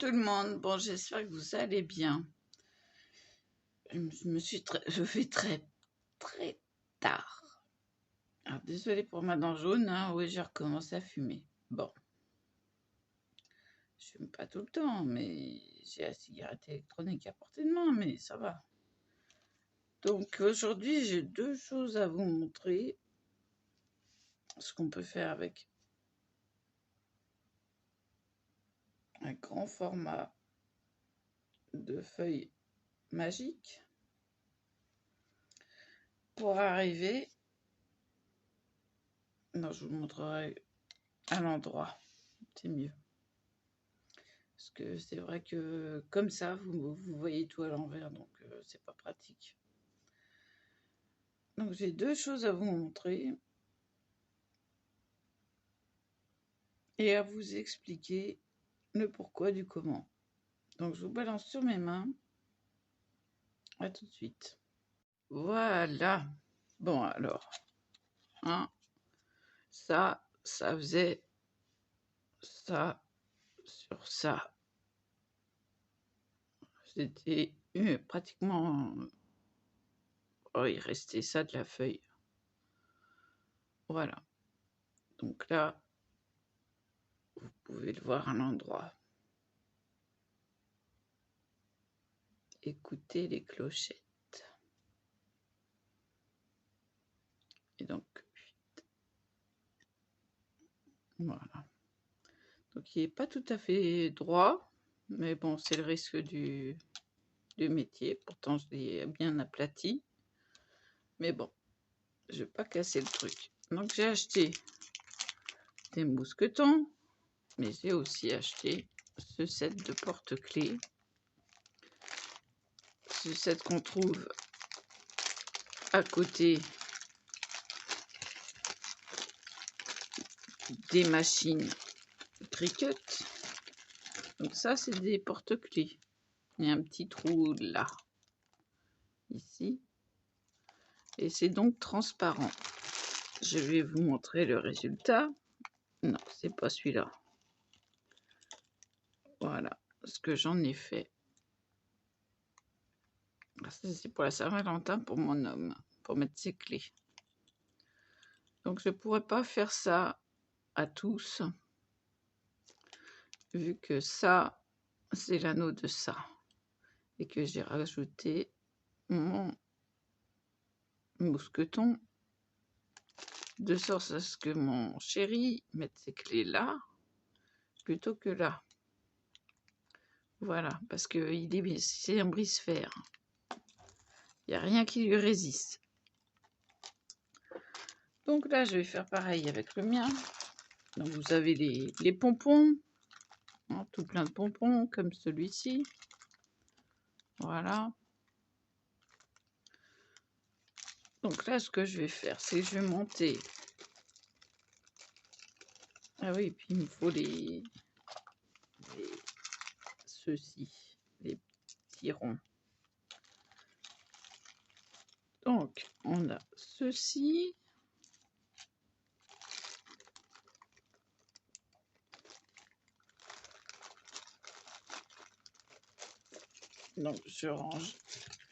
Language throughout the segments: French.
tout le monde. Bon, j'espère que vous allez bien. Je fais très tard. Alors, désolée pour ma dent jaune, hein. Oui, j'ai recommencé à fumer. Bon, je fume pas tout le temps, mais j'ai la cigarette électronique à portée de main, mais ça va. Donc aujourd'hui, j'ai deux choses à vous montrer. Ce qu'on peut faire avec un grand format de feuilles magiques pour arriver. Non, je vous montrerai à l'endroit, c'est mieux. Parce que c'est vrai que comme ça, vous voyez tout à l'envers, donc c'est pas pratique. Donc j'ai deux choses à vous montrer et à vous expliquer le pourquoi du comment. Donc je vous balance sur mes mains. À tout de suite. Voilà. Bon alors, hein, ça faisait ça sur ça. C'était pratiquement... Oh, il restait ça de la feuille. Voilà. Donc là, vous pouvez le voir à l'endroit. Écoutez les clochettes. Et donc, voilà. Donc, il n'est pas tout à fait droit, mais bon, c'est le risque du métier. Pourtant, je l'ai bien aplati. Mais bon, je ne vais pas casser le truc. Donc, j'ai acheté des mousquetons, mais j'ai aussi acheté ce set de porte-clés. Ce set qu'on trouve à côté des machines Cricut. Donc ça, c'est des porte-clés. Il y a un petit trou là, ici. Et c'est donc transparent. Je vais vous montrer le résultat. Non, c'est pas celui-là. Voilà ce que j'en ai fait. Ça, c'est pour la Saint-Valentin pour mon homme, pour mettre ses clés. Donc, je ne pourrais pas faire ça à tous, vu que ça, c'est l'anneau de ça. Et que j'ai rajouté mon mousqueton, de sorte à ce que mon chéri mette ses clés là, plutôt que là. Voilà, parce que c'est un brise-fer. Il n'y a rien qui lui résiste. Donc là, je vais faire pareil avec le mien. Donc vous avez les pompons, hein, tout plein de pompons comme celui-ci. Voilà. Donc là, ce que je vais faire, c'est que je vais monter. Ah oui, puis il me faut ceux-ci, les petits ronds. Donc, on a ceci. Donc, je range.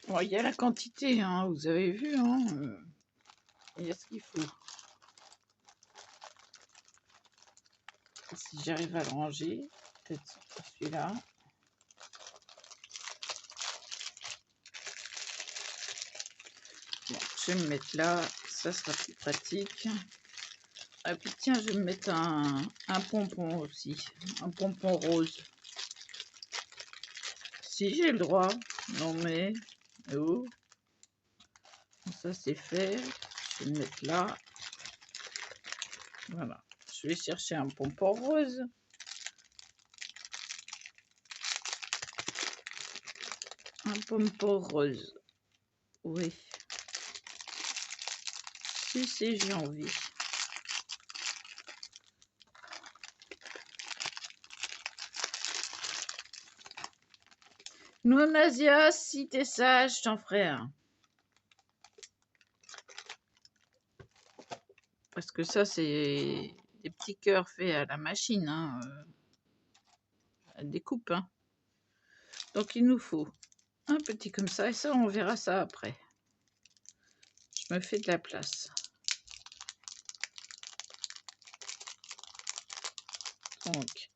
Bon, il y a la quantité, hein, vous avez vu, hein, il y a ce qu'il faut. Si j'arrive à le ranger, peut-être celui-là. Bon, je vais me mettre là, ça sera plus pratique. Ah puis tiens, je vais me mettre un pompon aussi, un pompon rose. Si j'ai le droit, non mais, oh, ça c'est fait, je vais le mettre là. Voilà, je vais chercher un pompon rose. Un pompon rose, oui. Si j'ai envie. Non, Nasia, si t'es sage, je t'en ferai un. Parce que ça, c'est des petits cœurs faits à la machine, hein. Elle découpe, hein. Donc il nous faut un petit comme ça, et ça on verra ça après. Je me fais de la place. Donc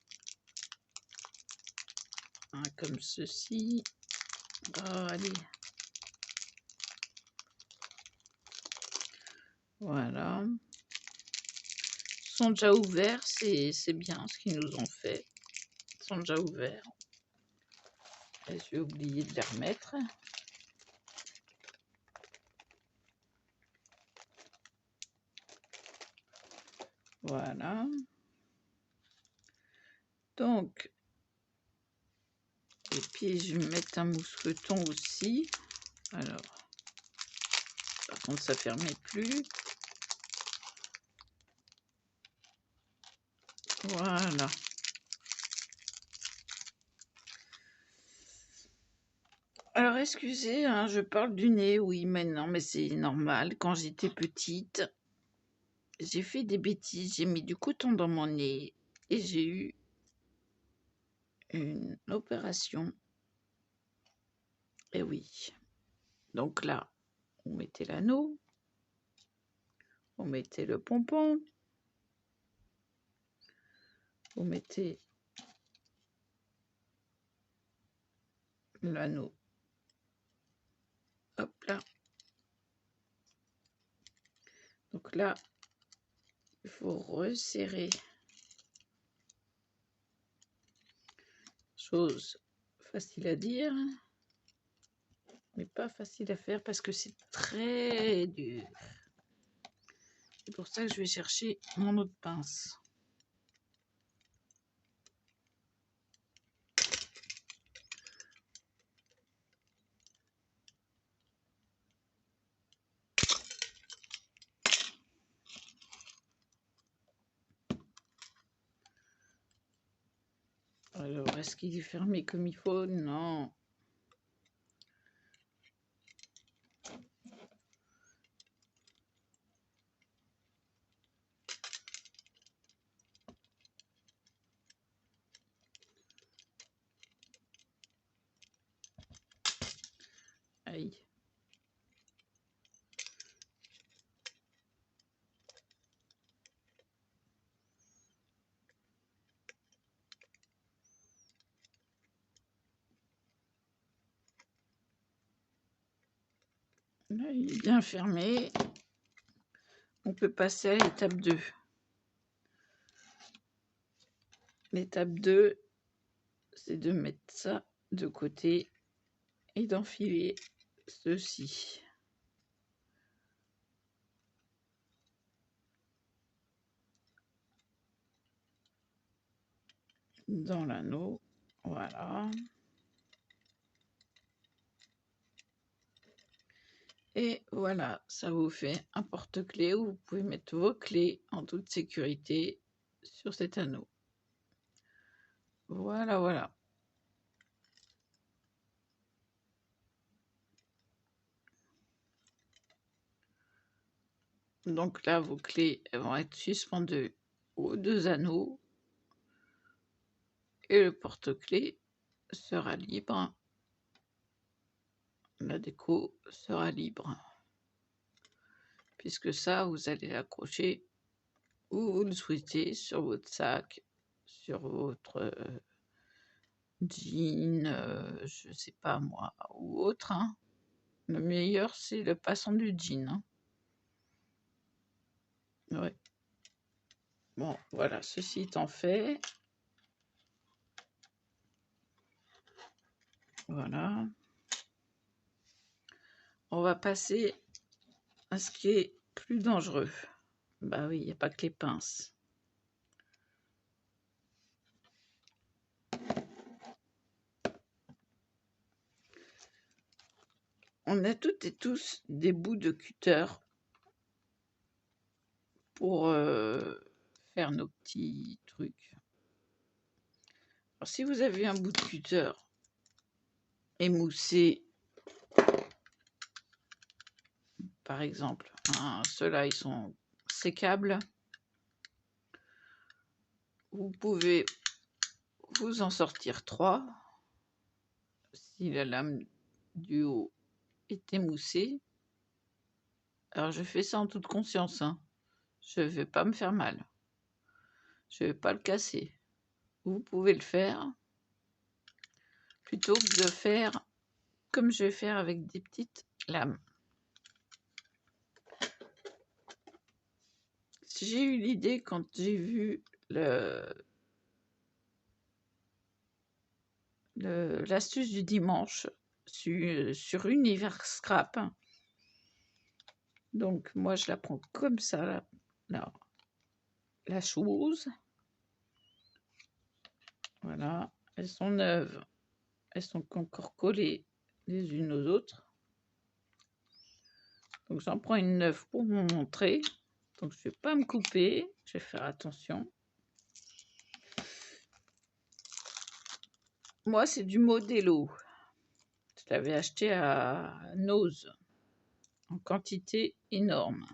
un comme ceci. Oh, allez. Voilà. Ils sont déjà ouverts, c'est bien ce qu'ils nous ont fait. Ils sont déjà ouverts. Et j'ai oublié de les remettre. Voilà. Donc, et puis je vais mettre un mousqueton aussi. Alors, par contre, ça ne fermait plus. Voilà. Alors, excusez, hein, je parle du nez, oui, maintenant, mais c'est normal. Quand j'étais petite, j'ai fait des bêtises. J'ai mis du coton dans mon nez et j'ai eu une opération. Et oui. Donc là, on mettait l'anneau, on mettait le pompon, on mettait l'anneau. Hop là. Donc là, il faut resserrer. Chose facile à dire, mais pas facile à faire parce que c'est très dur. C'est pour ça que je vais chercher mon autre pince. Alors, est-ce qu'il est fermé comme il faut? Non. Aïe. Là, il est bien fermé. On peut passer à l'étape 2. L'étape 2, c'est de mettre ça de côté et d'enfiler ceci dans l'anneau. Voilà. Et voilà, ça vous fait un porte-clés où vous pouvez mettre vos clés en toute sécurité sur cet anneau. Voilà, voilà. Donc là, vos clés elles vont être suspendues aux 2 anneaux et le porte-clés sera libre. La déco sera libre. Puisque ça, vous allez l'accrocher où vous le souhaitez, sur votre sac, sur votre jean, je sais pas moi, ou autre. Hein. Le meilleur, c'est le passant du jean. Hein. Ouais. Bon, voilà, ceci étant fait. Voilà. On va passer à ce qui est plus dangereux. Bah oui, il n'y a pas que les pinces. On a toutes et tous des bouts de cutter pour faire nos petits trucs. Alors, si vous avez un bout de cutter émoussé, par exemple, hein, ceux-là, ils sont sécables. Vous pouvez vous en sortir 3. si la lame du haut est émoussée. Alors je fais ça en toute conscience, hein. Je vais pas me faire mal. Je vais pas le casser. Vous pouvez le faire plutôt que de faire comme je vais faire avec des petites lames. J'ai eu l'idée quand j'ai vu l'astuce du dimanche sur Univers Scrap. Donc moi je la prends comme ça, la chose. Voilà, elles sont neuves, elles sont encore collées les unes aux autres. Donc j'en prends une neuve pour vous montrer. Donc je ne vais pas me couper, je vais faire attention. Moi c'est du Modelo. Je l'avais acheté à Nose en quantité énorme.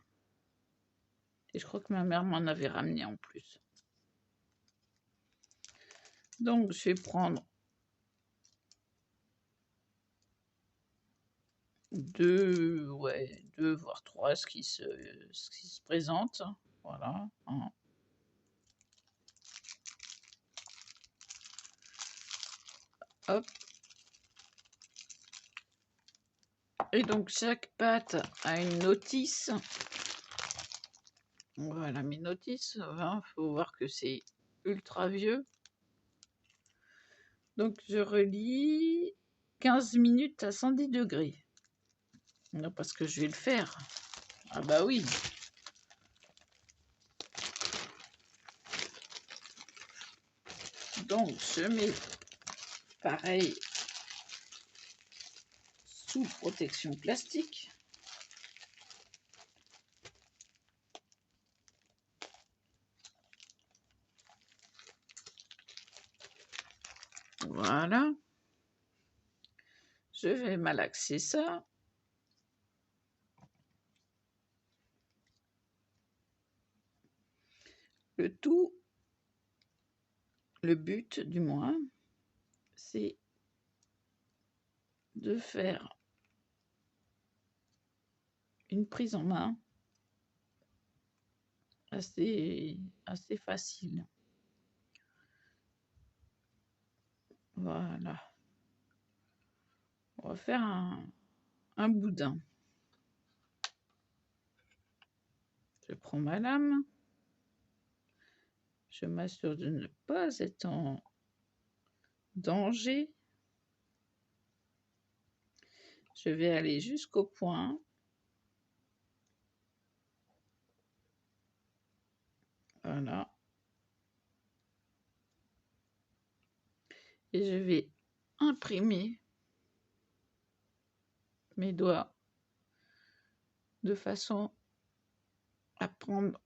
Et je crois que ma mère m'en avait ramené en plus. Donc je vais prendre deux voire trois, ce qui se présente. Voilà. Hein. Hop. Et donc chaque patte a une notice. Voilà mes notices. Il faut voir que c'est ultra vieux. Donc je relis 15 minutes à 110 degrés. Non, parce que je vais le faire. Ah bah oui. Donc je mets pareil sous protection plastique. Voilà. Je vais malaxer ça. Le tout, le but du moins, c'est de faire une prise en main assez facile. Voilà. On va faire un boudin. Je prends ma lame. Je m'assure de ne pas être en danger. Je vais aller jusqu'au point. Voilà. Et je vais imprimer mes doigts de façon à prendre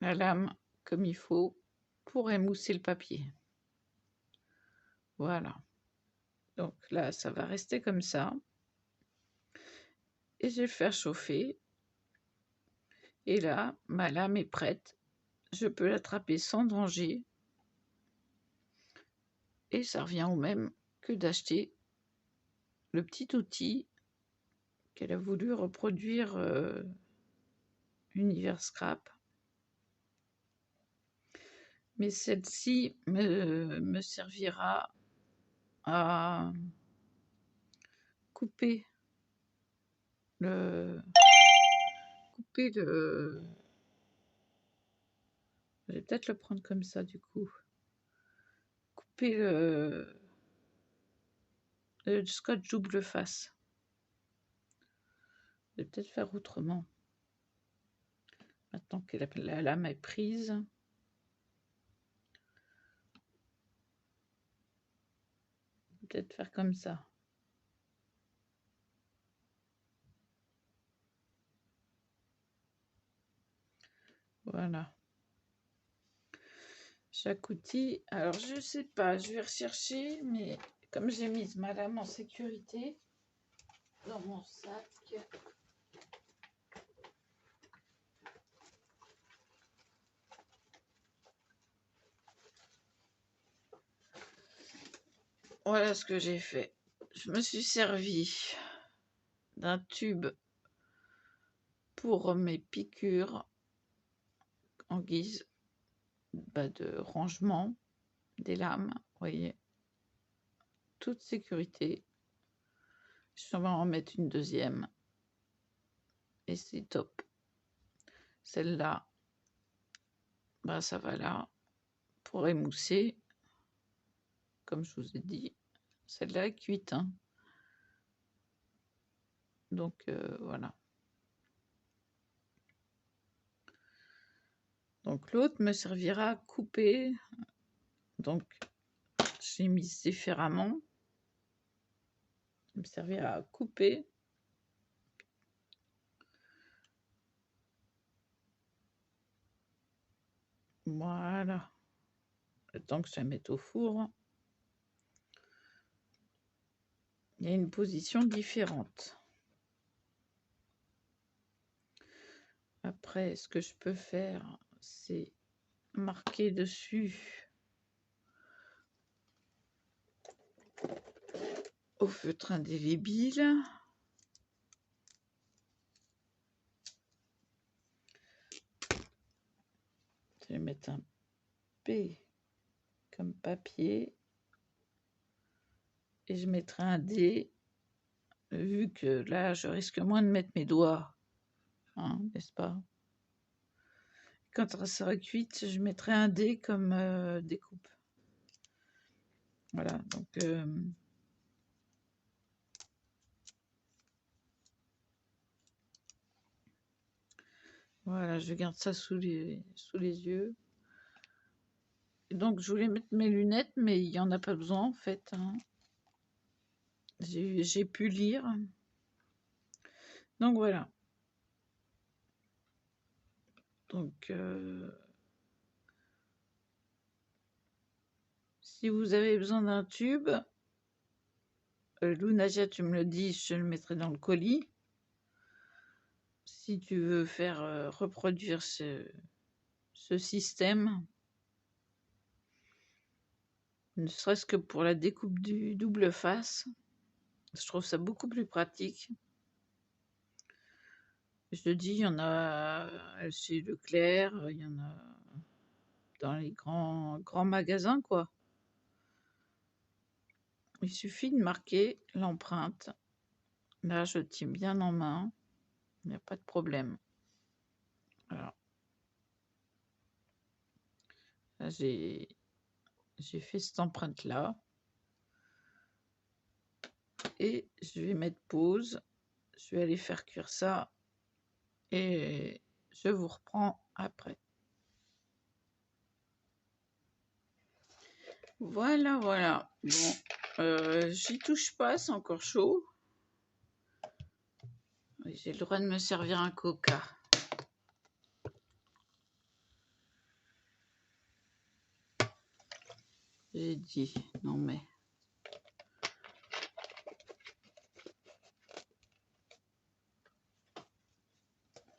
la lame comme il faut pour émousser le papier. Voilà. Donc là, ça va rester comme ça. Et je vais le faire chauffer. Et là, ma lame est prête. Je peux l'attraper sans danger. Et ça revient au même que d'acheter le petit outil qu'elle a voulu reproduire Univers Scrap. Mais celle-ci me servira à couper le... Je vais peut-être le prendre comme ça du coup. Couper le scotch double face. Je vais peut-être faire autrement. Maintenant que la lame est prise. Peut-être faire comme ça. Voilà. Chaque outil. Alors, je sais pas, je vais rechercher, mais comme j'ai mis ma lame en sécurité dans mon sac. Voilà ce que j'ai fait. je me suis servi d'un tube pour mes piqûres en guise de rangement des lames, vous voyez, toute sécurité. Je vais en mettre une deuxième et c'est top. Celle-là, ça va là pour émousser, comme je vous ai dit. Celle-là est cuite, hein. Donc voilà. Donc l'autre me servira à couper. Donc j'ai mis différemment. Il me servira à couper. Voilà. Le temps que je la mette au four. Il y a une position différente. Après, ce que je peux faire, c'est marquer dessus au feutre indélébile. Je vais mettre un P comme papier et je mettrai un D, vu que là, je risque moins de mettre mes doigts, hein, n'est-ce pas? Quand ça sera cuite, je mettrai un D comme découpe. Voilà, donc voilà, je garde ça sous les yeux. Et donc, je voulais mettre mes lunettes, mais il n'y en a pas besoin, en fait, hein. J'ai pu lire. Donc, voilà. Donc, si vous avez besoin d'un tube, Lunasia, tu me le dis, je le mettrai dans le colis. Si tu veux faire reproduire ce système, ne serait-ce que pour la découpe du double face, je trouve ça beaucoup plus pratique. Je te dis, il y en a chez Leclerc, il y en a dans les grands magasins, quoi. Il suffit de marquer l'empreinte. Là, je tiens bien en main. Il n'y a pas de problème. Alors, là, j'ai fait cette empreinte-là. Et je vais mettre pause. Je vais aller faire cuire ça. Et je vous reprends après. Voilà, voilà. Bon, j'y touche pas, c'est encore chaud. J'ai le droit de me servir un coca. J'ai dit, non mais...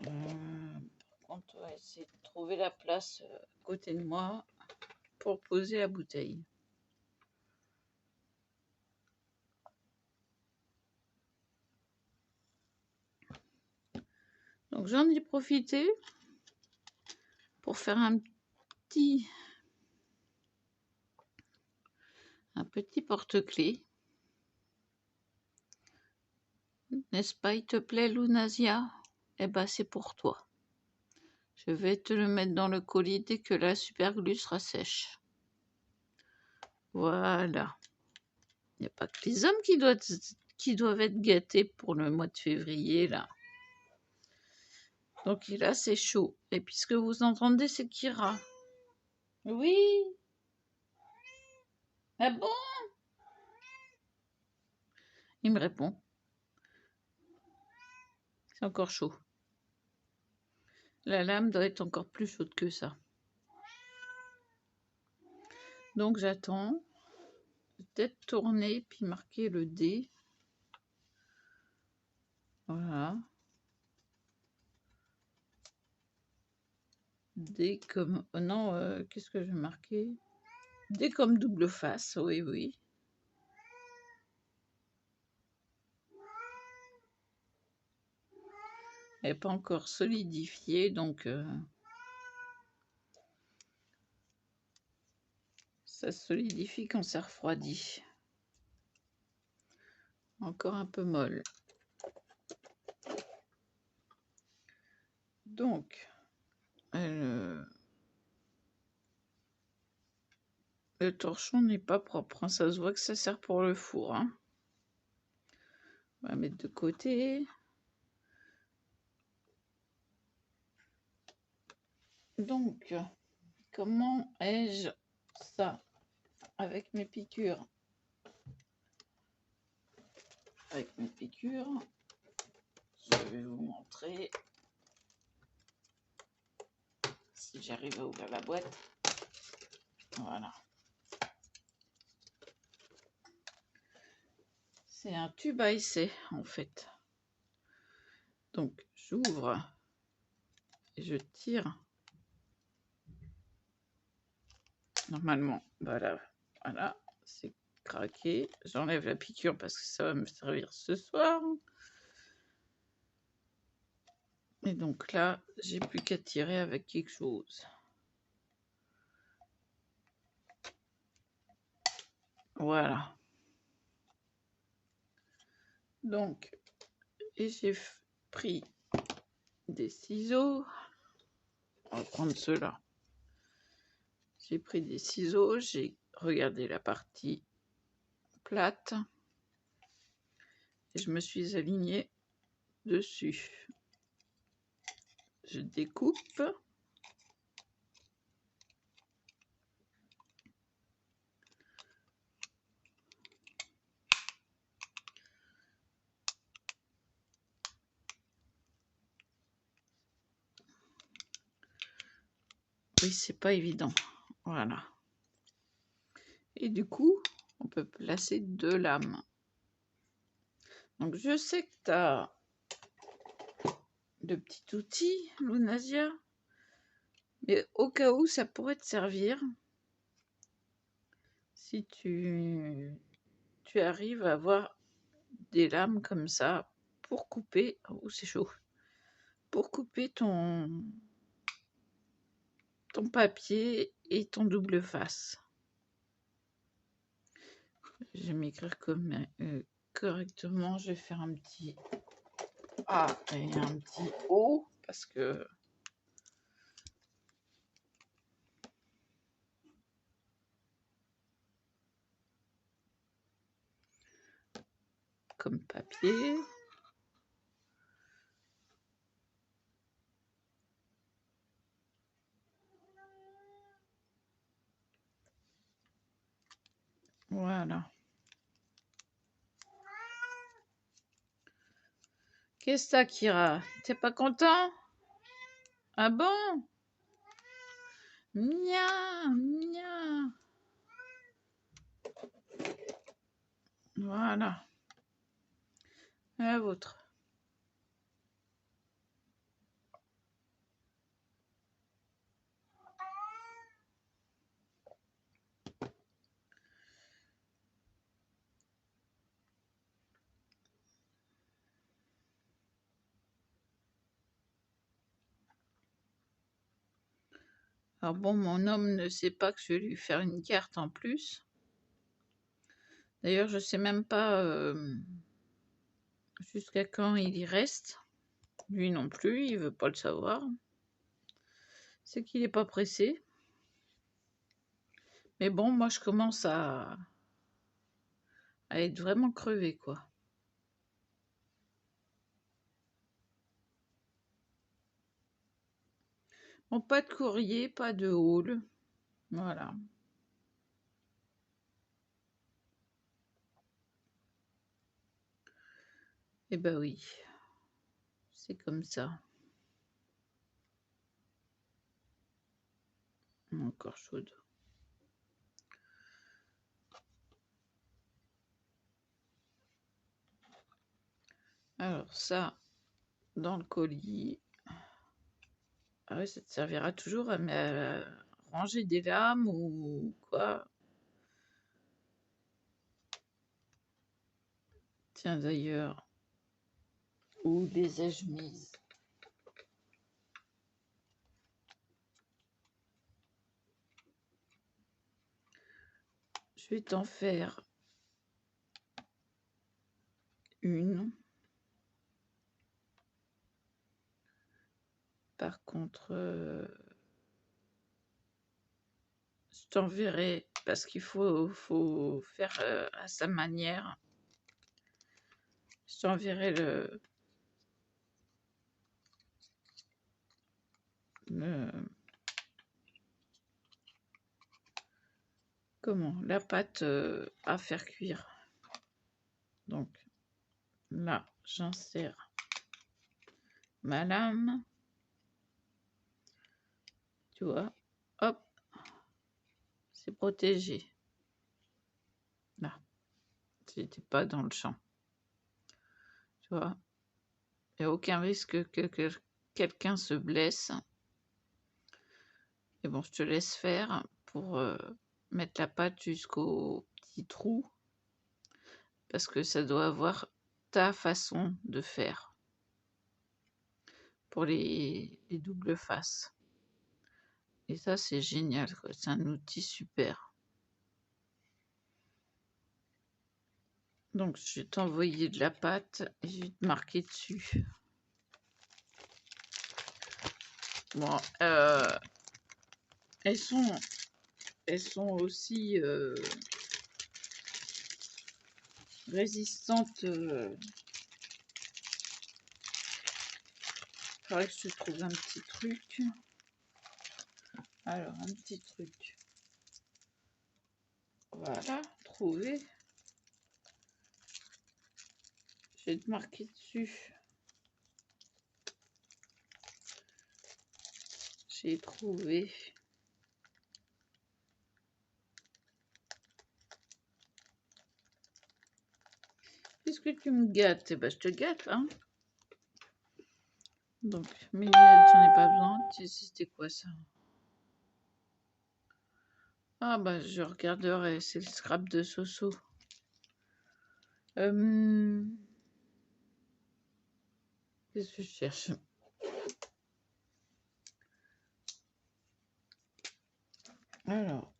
par contre, on va essayer de trouver la place à côté de moi pour poser la bouteille. Donc j'en ai profité pour faire un petit porte-clés. N'est-ce pas, il te plaît, Lunasia? Eh ben, c'est pour toi. Je vais te le mettre dans le colis dès que la superglue sera sèche. Voilà. Il n'y a pas que les hommes qui doivent être gâtés pour le mois de février, là. Donc là, c'est chaud. Et puis ce que vous entendez, c'est Kira. Oui. Ah bon? Il me répond. C'est encore chaud. La lame doit être encore plus chaude que ça. Donc j'attends. Peut-être tourner puis marquer le D. Voilà. D comme... Oh non, qu'est-ce que je vais marquer? D comme double face, oui, oui. Elle n'est pas encore solidifiée, donc ça se solidifie quand ça refroidit. Encore un peu molle. Donc, le torchon n'est pas propre, hein. Ça se voit que ça sert pour le four, hein. On va mettre de côté. Donc, comment ai-je ça avec mes piqûres? Avec mes piqûres, je vais vous montrer si j'arrive à ouvrir la boîte. Voilà. C'est un tube à essai en fait. Donc j'ouvre et je tire. Normalement, voilà, c'est craqué. J'enlève la piqûre parce que ça va me servir ce soir. Et donc là, j'ai plus qu'à tirer avec quelque chose. Voilà. Donc, et j'ai pris des ciseaux. On va prendre ceux-là. J'ai pris des ciseaux, j'ai regardé la partie plate et je me suis alignée dessus. Je découpe. Oui, c'est pas évident. Voilà. Et du coup, on peut placer 2 lames. Donc, je sais que tu as de petits outils, Lunasia, mais au cas où, ça pourrait te servir si tu arrives à avoir des lames comme ça pour couper. Oh, c'est chaud. Pour couper ton papier et ton double face. Je vais m'écrire comme correctement. Je vais faire un petit A et un petit O parce que comme papier. Voilà. Qu'est-ce que ça, Kira? T'es pas content? Ah bon? Mia, mia. Voilà. La vôtre. Alors bon, mon homme ne sait pas que je vais lui faire une carte en plus. D'ailleurs, je sais même pas jusqu'à quand il y reste. Lui non plus, il veut pas le savoir. C'est qu'il n'est pas pressé. Mais bon, moi je commence à être vraiment crevée, quoi. Bon, pas de courrier, pas de haul. Voilà. Eh ben oui, c'est comme ça. Encore chaude. Alors ça, dans le colis. Ah ouais, ça te servira toujours à ranger des lames ou quoi. Tiens d'ailleurs, où les ai-je mises? Je vais t'en faire une. Par contre, je t'enverrai parce qu'il faut faire à sa manière. Je t'enverrai la pâte à faire cuire. Donc là, j'insère ma lame. Tu vois, hop, c'est protégé. Là, c'était pas dans le champ. Tu vois, il n'y a aucun risque que quelqu'un se blesse. Et bon, je te laisse faire pour mettre la pâte jusqu'au petit trou. Parce que ça doit avoir ta façon de faire pour les doubles faces. Et ça, c'est génial, quoi. C'est un outil super. Donc, je vais t'envoyer de la pâte et je vais te marquer dessus. Bon, elles sont aussi résistantes. Faudrait que je te trouve un petit truc. Alors, un petit truc. Voilà, trouvé. Je vais te marquer dessus. J'ai trouvé. Puisque tu me gâtes, eh ben, je te gâte, hein. Donc, mes lunettes, j'en ai pas besoin. C'était quoi ça? Ah bah, je regarderai. C'est le scrap de Soso. Qu'est-ce que je cherche? Alors.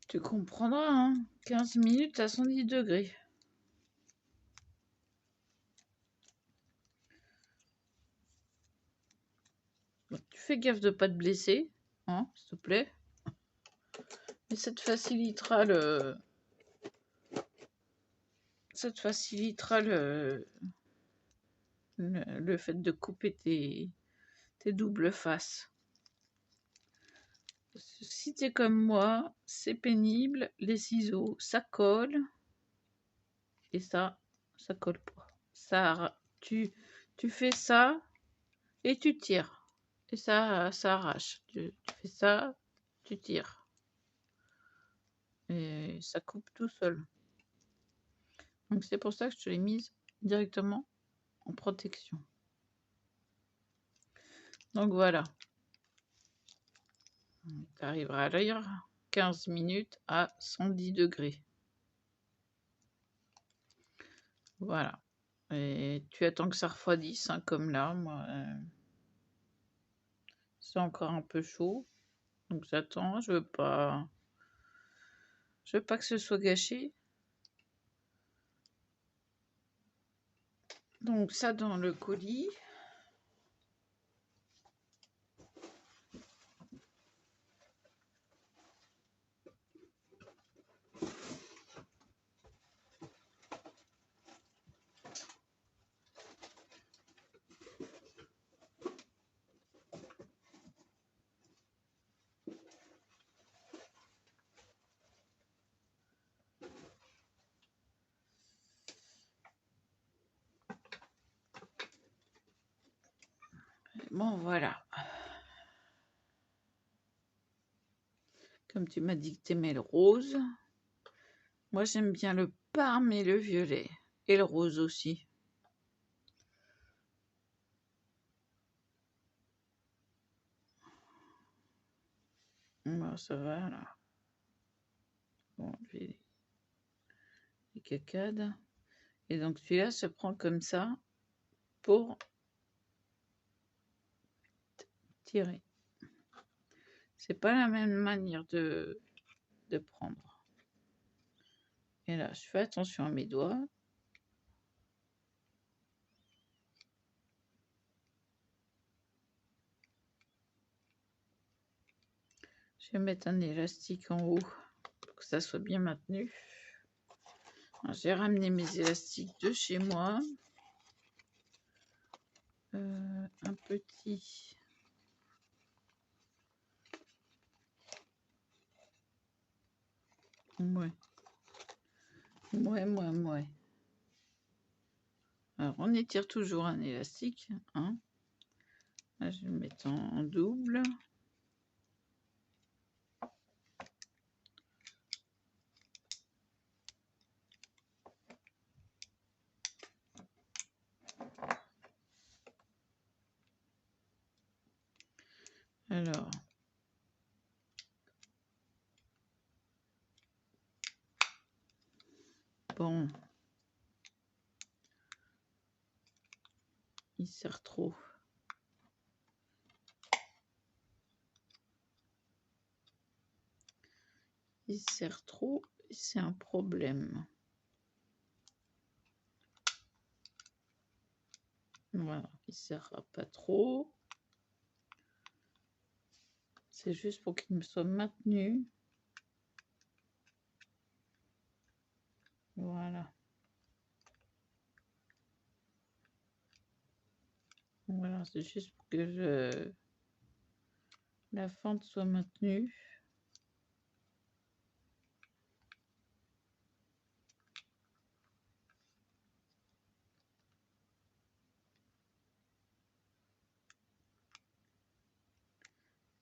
Tu comprendras, hein. 15 minutes à 110 degrés. Bon, tu fais gaffe de pas te blesser, hein, s'il te plaît. Et ça te facilitera le fait de couper tes doubles faces. Si t'es comme moi, c'est pénible. Les ciseaux, ça colle. Et ça colle pas. Tu fais ça et tu tires. Et ça arrache. Tu fais ça, tu tires. Et ça coupe tout seul. Donc c'est pour ça que je te l'ai mise directement en protection. Donc voilà. Tu arriveras à lire 15 minutes à 110 degrés. Voilà. Et tu attends que ça refroidisse, hein, comme là, moi. C'est encore un peu chaud. Donc j'attends, je veux pas que ce soit gâché. Donc ça dans le colis. Bon voilà. Comme tu m'as dit que tu aimais le rose. Moi j'aime bien le parme et le violet. Et le rose aussi. Bon, ça va là. Bon, les cacades. Et donc celui-là se prend comme ça pour tirer. C'est pas la même manière de prendre. Et là, je fais attention à mes doigts. Je vais mettre un élastique en haut pour que ça soit bien maintenu. J'ai ramené mes élastiques de chez moi. Un petit. Ouais. Alors, on étire toujours un élastique. Hein. Là, je vais le mettre en double. Alors, bon, il serre trop. Il serre trop, c'est un problème. Voilà, il ne serrera pas trop. C'est juste pour qu'il me soit maintenu. Voilà. Voilà, c'est juste pour que la fente soit maintenue.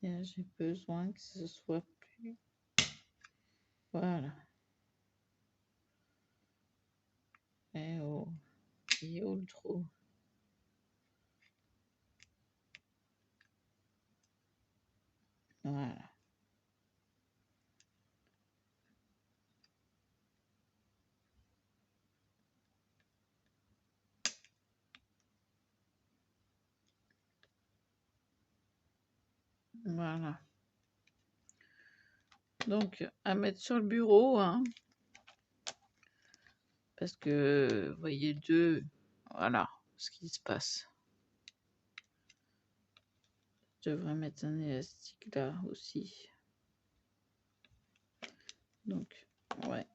Et j'ai besoin que ce soit plus... Voilà. Et oh, il est où le trou? Voilà. Voilà. Donc, à mettre sur le bureau, hein, parce que, vous voyez, voilà ce qui se passe. Je devrais mettre un élastique là aussi. Donc, ouais.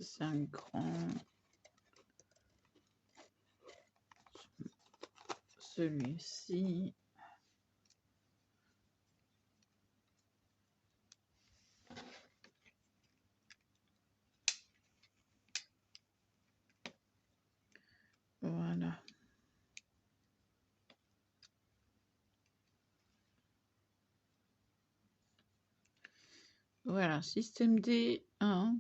C'est un grand... Celui-ci... Voilà. Voilà, système D, 1.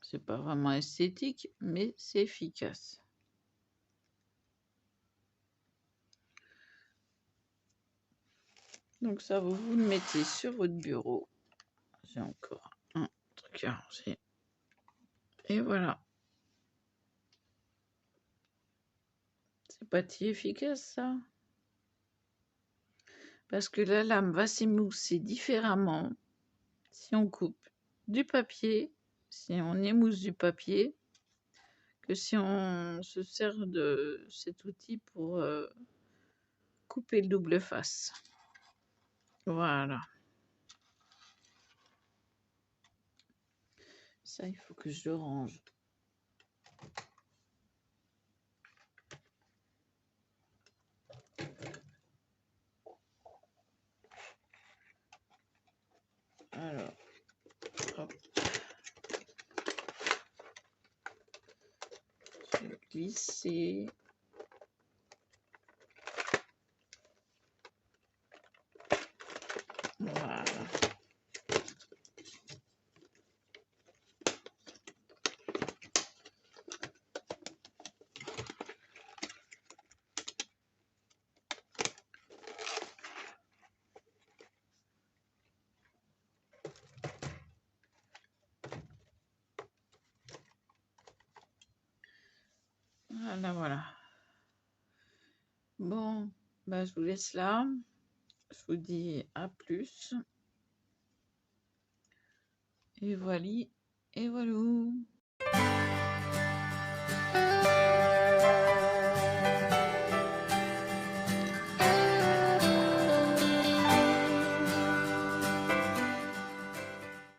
C'est pas vraiment esthétique, mais c'est efficace. Donc ça, vous le mettez sur votre bureau. J'ai encore un truc à ranger. Et voilà. C'est pas si efficace, ça. Parce que la lame va s'émousser différemment si on coupe du papier, si on émousse du papier, que si on se sert de cet outil pour couper le double face. Voilà. Ça, il faut que je le range. glisser. Voilà. Voilà, voilà. Bon, bah, je vous laisse là. Je vous dis à plus. Et voilà, et voilà.